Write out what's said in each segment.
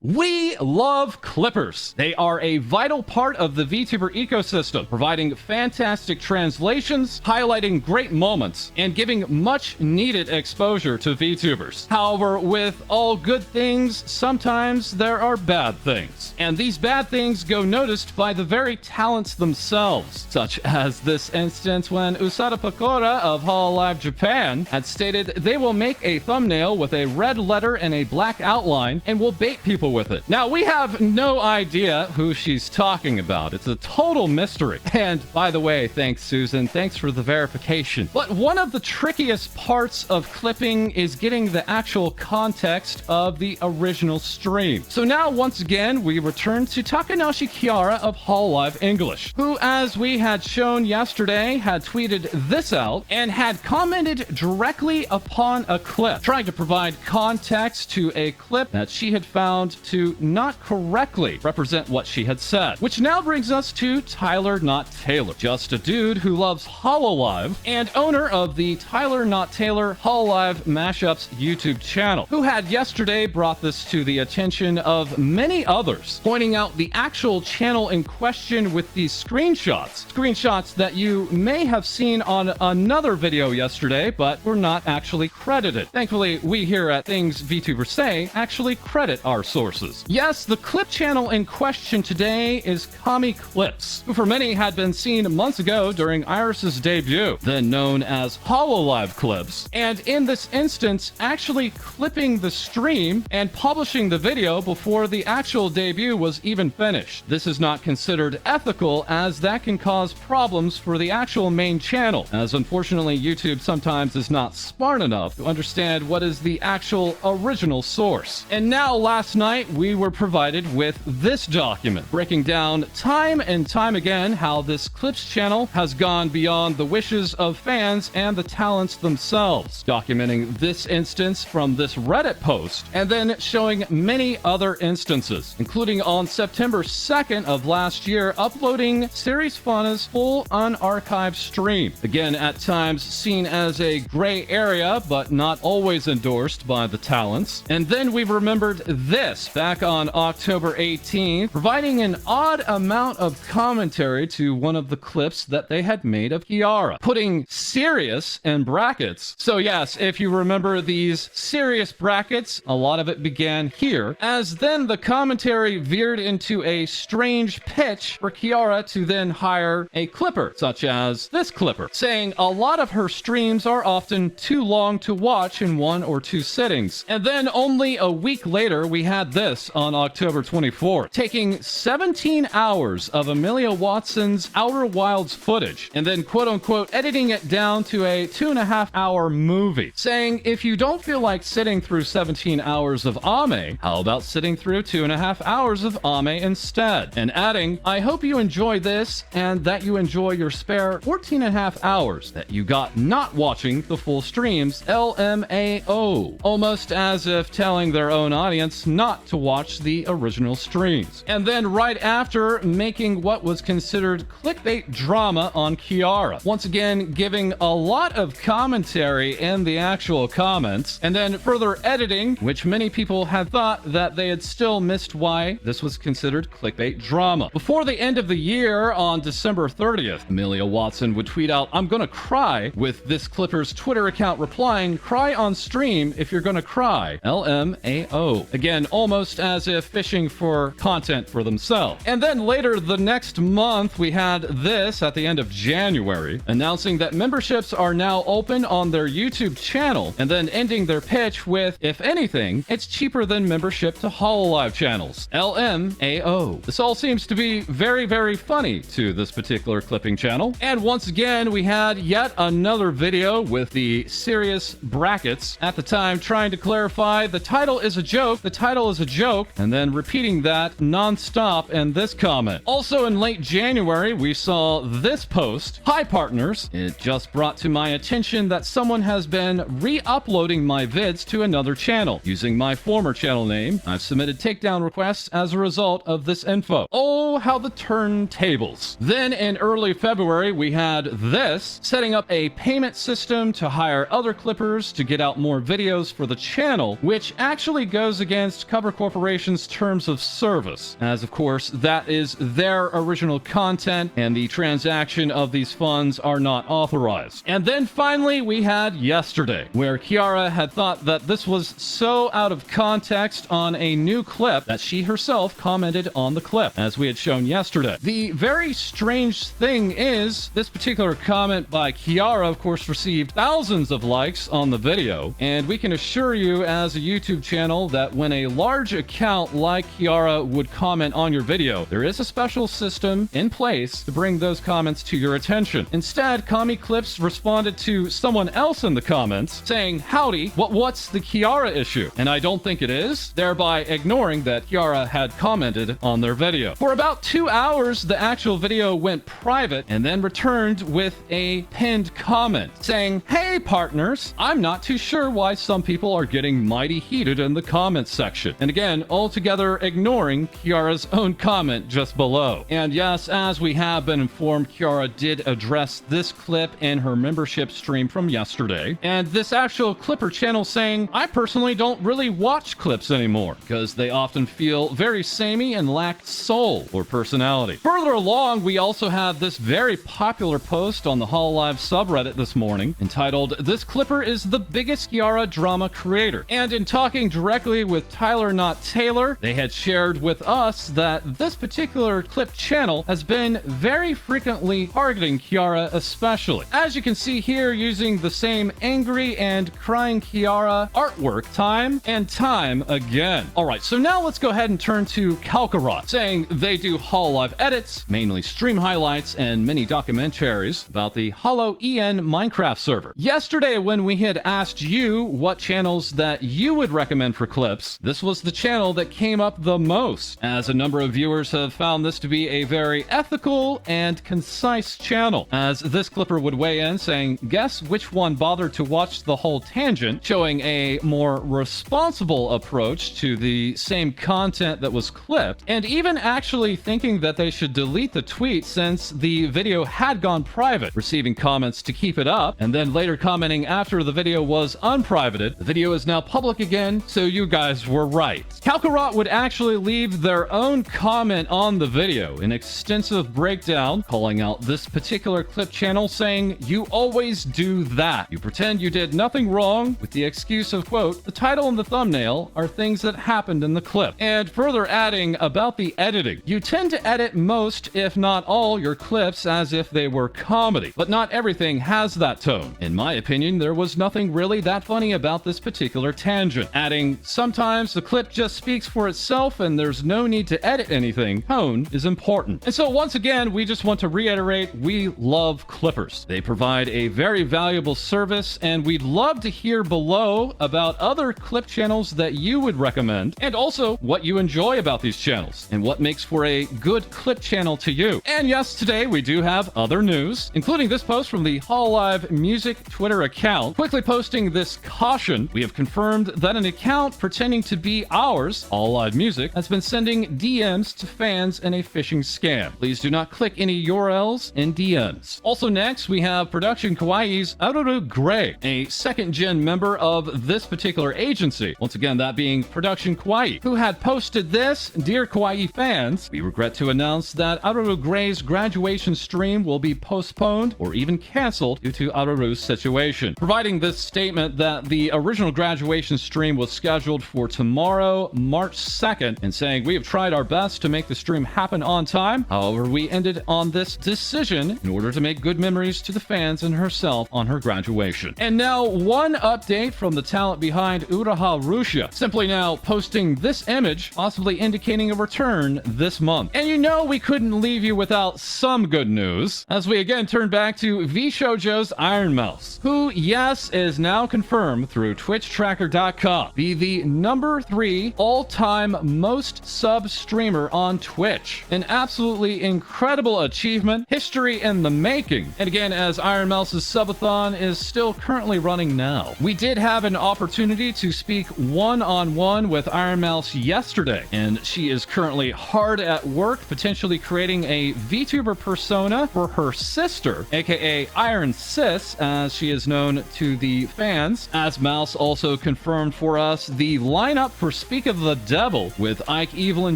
We love clippers. They are a vital part of the VTuber ecosystem, providing fantastic translations, highlighting great moments, and giving much needed exposure to VTubers. However, with all good things, sometimes there are bad things. And these bad things go noticed by the very talents themselves, such as this instance when Usada Pokora of Hololive Japan had stated they will make a thumbnail with a red letter and a black outline and will bait people with it. Now, we have no idea who she's talking about. It's a total mystery. And by the way, thanks, Susan. Thanks for the verification. But one of the trickiest parts of clipping is getting the actual context of the original stream. So now, once again, we return to Takanashi Kiara of Hololive English, who, as we had shown yesterday, had tweeted this out and had commented directly upon a clip, trying to provide context to a clip that she had found to not correctly represent what she had said. Which now brings us to Tyler Not Taylor, just a dude who loves Hololive and owner of the Tyler Not Taylor Hololive Mashups YouTube channel, who had yesterday brought this to the attention of many others, pointing out the actual channel in question with these screenshots that you may have seen on another video yesterday, but were not actually credited. Thankfully, we here at Things VTubers Say actually credit our sources. Yes, the clip channel in question today is Kami Clips, who for many had been seen months ago during Iris's debut, then known as Hololive Clips, and in this instance actually clipping the stream and publishing the video before the actual debut was even finished. This is not considered ethical, as that can cause problems for the actual main channel, as unfortunately YouTube sometimes is not smart enough to understand what is the actual original source. And now, last night we were provided with this document, breaking down time and time again how this Clips channel has gone beyond the wishes of fans and the talents themselves, documenting this instance from this Reddit post, and then showing many other instances, including on September 2nd of last year, uploading Series Fauna's full unarchived stream, again at times seen as a gray area, but not always endorsed by the talents. And then we remembered this back on October 18th, providing an odd amount of commentary to one of the clips that they had made of Kiara, putting serious in brackets. So yes, if you remember these serious brackets, a lot of it began here, as then the commentary veered into a strange pitch for Kiara to then hire a clipper, such as this clipper, saying a lot of her streams are often too long to watch in 1 or 2 sittings. And then only a week later, we had this on October 24th, taking 17 hours of Amelia Watson's Outer Wilds footage and then quote-unquote editing it down to a 2.5-hour movie, saying if you don't feel like sitting through 17 hours of Ame, how about sitting through 2.5 hours of Ame instead? And adding, I hope you enjoy this and that you enjoy your spare 14.5 hours that you got not watching the full streams, LMAO. Almost as if telling their own audience not to watch the original streams. And then right after, making what was considered clickbait drama on Kiara, once again giving a lot of commentary in the actual comments, and then further editing, which many people had thought that they had still missed why this was considered clickbait drama. Before the end of the year, on December 30th, Amelia Watson would tweet out, I'm gonna cry, with this clipper's Twitter account replying, cry on stream if you're gonna cry, LMAO. Again, almost as if fishing for content for themselves. And then later the next month, we had this at the end of January, announcing that memberships are now open on their YouTube channel, and then ending their pitch with, if anything, it's cheaper than membership to Hololive channels, LMAO. This all seems to be very, very funny to this particular clipping channel. And once again, we had yet another video with the serious brackets, at the time trying to clarify the title is a joke, the title is a joke, and then repeating that non-stop in this comment. Also in late January, we saw this post, hi partners, it just brought to my attention that someone has been re-uploading my vids to another channel using my former channel name. I've submitted takedown requests as a result of this info. Oh, how the turntables. Then in early February, we had this, setting up a payment system to hire other clippers to get out more videos for the channel, which actually goes against cover Vtuber Corporation's terms of service, as of course that is their original content and the transaction of these funds are not authorized. And then finally we had yesterday, where Kiara had thought that this was so out of context on a new clip that she herself commented on the clip, as we had shown yesterday. The very strange thing is, this particular comment by Kiara, of course, received thousands of likes on the video, and we can assure you as a YouTube channel that when a large account like Kiara would comment on your video, there is a special system in place to bring those comments to your attention. Instead, Kami Clips responded to someone else in the comments saying, "Howdy, what's the Kiara issue?" And I don't think it is, thereby ignoring that Kiara had commented on their video. For about 2 hours, the actual video went private and then returned with a pinned comment saying, "Hey partners, I'm not too sure why some people are getting mighty heated in the comments section." And again, altogether ignoring Kiara's own comment just below. And yes, as we have been informed, Kiara did address this clip in her membership stream from yesterday. And this actual Clipper channel saying, "I personally don't really watch clips anymore because they often feel very samey and lack soul or personality." Further along, we also have this very popular post on the Hololive subreddit this morning entitled, "This Clipper is the biggest Kiara drama creator." And in talking directly with Tyler Not Taylor, they had shared with us that this particular clip channel has been very frequently targeting Kiara especially. As you can see here, using the same angry and crying Kiara artwork time and time again. Alright, so now let's go ahead and turn to Kalkarot, saying they do Hololive edits, mainly stream highlights and mini documentaries about the HoloEN Minecraft server. Yesterday, when we had asked you what channels that you would recommend for clips, this was the channel that came up the most, as a number of viewers have found this to be a very ethical and concise channel. As this clipper would weigh in saying, "Guess which one bothered to watch the whole tangent," showing a more responsible approach to the same content that was clipped, and even actually thinking that they should delete the tweet since the video had gone private, receiving comments to keep it up, and then later commenting after the video was unprivated, "The video is now public again, so you guys were right." Kalkarot would actually leave their own comment on the video, an extensive breakdown, calling out this particular clip channel saying, "You always do that. You pretend you did nothing wrong with the excuse of, quote, the title and the thumbnail are things that happened in the clip." And further adding about the editing, "You tend to edit most, if not all, your clips as if they were comedy, but not everything has that tone. In my opinion, there was nothing really that funny about this particular tangent." Adding, "Sometimes the clip just speaks for itself and there's no need to edit anything. Tone is important." And so once again, we just want to reiterate, we love Clippers. They provide a very valuable service, and we'd love to hear below about other clip channels that you would recommend, and also what you enjoy about these channels and what makes for a good clip channel to you. And yes, today we do have other news, including this post from the Hololive Music Twitter account, quickly posting this caution: "We have confirmed that an account pretending to be ours, Hololive Music, has been sending DMs to fans in a phishing scam. Please do not click any URLs in DMs." Also next, we have Production Kawaii's Aruru Gray, a second-gen member of this particular agency, once again that being Production Kawaii, who had posted this: "Dear Kawaii fans, we regret to announce that Aruru Gray's graduation stream will be postponed or even canceled due to Aruru's situation." Providing this statement that the original graduation stream was scheduled for tomorrow, March 2nd, and saying, "We have tried our best to make the stream happen on time. However, we ended on this decision in order to make good memories to the fans and herself on her graduation." And now one update from the talent behind Uraha Rushia, simply now posting this image, possibly indicating a return this month. And you know we couldn't leave you without some good news, as we again turn back to VShojo's ironmouse, who, yes, is now confirmed through TwitchTracker.com be the number 3 all-time most sub streamer on Twitch. An absolutely incredible achievement, history in the making. And again, as Ironmouse's subathon is still currently running now. We did have an opportunity to speak one-on-one with Ironmouse yesterday, and she is currently hard at work, potentially creating a VTuber persona for her sister, aka Iron Sis, as she is known to the fans. As Mouse also confirmed for us, the lineup for Speak of the Devil, with Ike Evelyn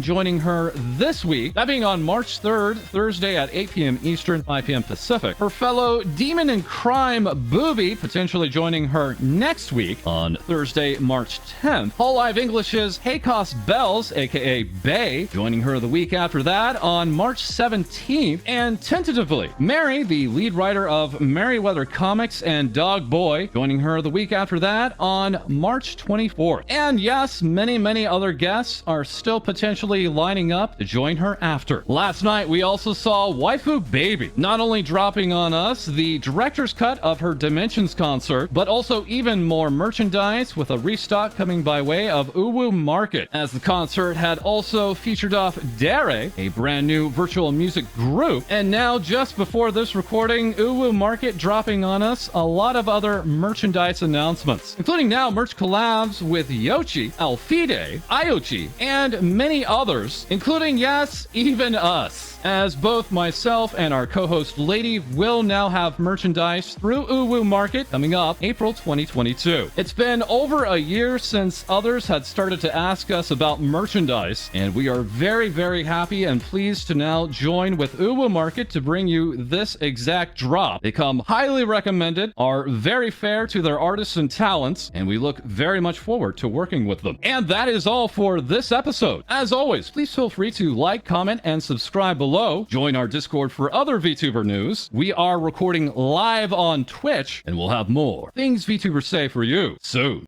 joining her this week, that being on March 3rd, Thursday at 8 p.m. Eastern, 5 p.m. Pacific. Her fellow Demon and Crime Booby potentially joining her next week on Thursday, March 10th. Hololive English's Haycos Bells, aka Bay, joining her the week after that on March 17th. And tentatively, Mary, the lead writer of Merryweather Comics and Dog Boy, joining her the week after that on March 24th. And yes, many other guests are still potentially lining up to join her after. Last night, we also saw Waifu Baby, not only dropping on us the director's cut of her Dimensions concert, but also even more merchandise with a restock coming by way of Uwu Market, as the concert had also featured off Dare, a brand new virtual music group. And now, just before this recording, Uwu Market dropping on us a lot of other merchandise announcements, including now merch collabs with Yoshi, Alfide, Iochi, and many others, including, yes, even us, as both myself and our co-host Lady will now have merchandise through Uwu Market coming up April 2022. It's been over a year since others had started to ask us about merchandise, and we are very happy and pleased to now join with Uwu Market to bring you this exact drop. They come highly recommended, are very fair to their artists and talents, and we look very much forward to working with them. And that is all for this episode. As always, please feel free to like, comment, and subscribe below. Join our Discord for other VTuber news. We are recording live on Twitch, and we'll have more things VTubers say for you soon.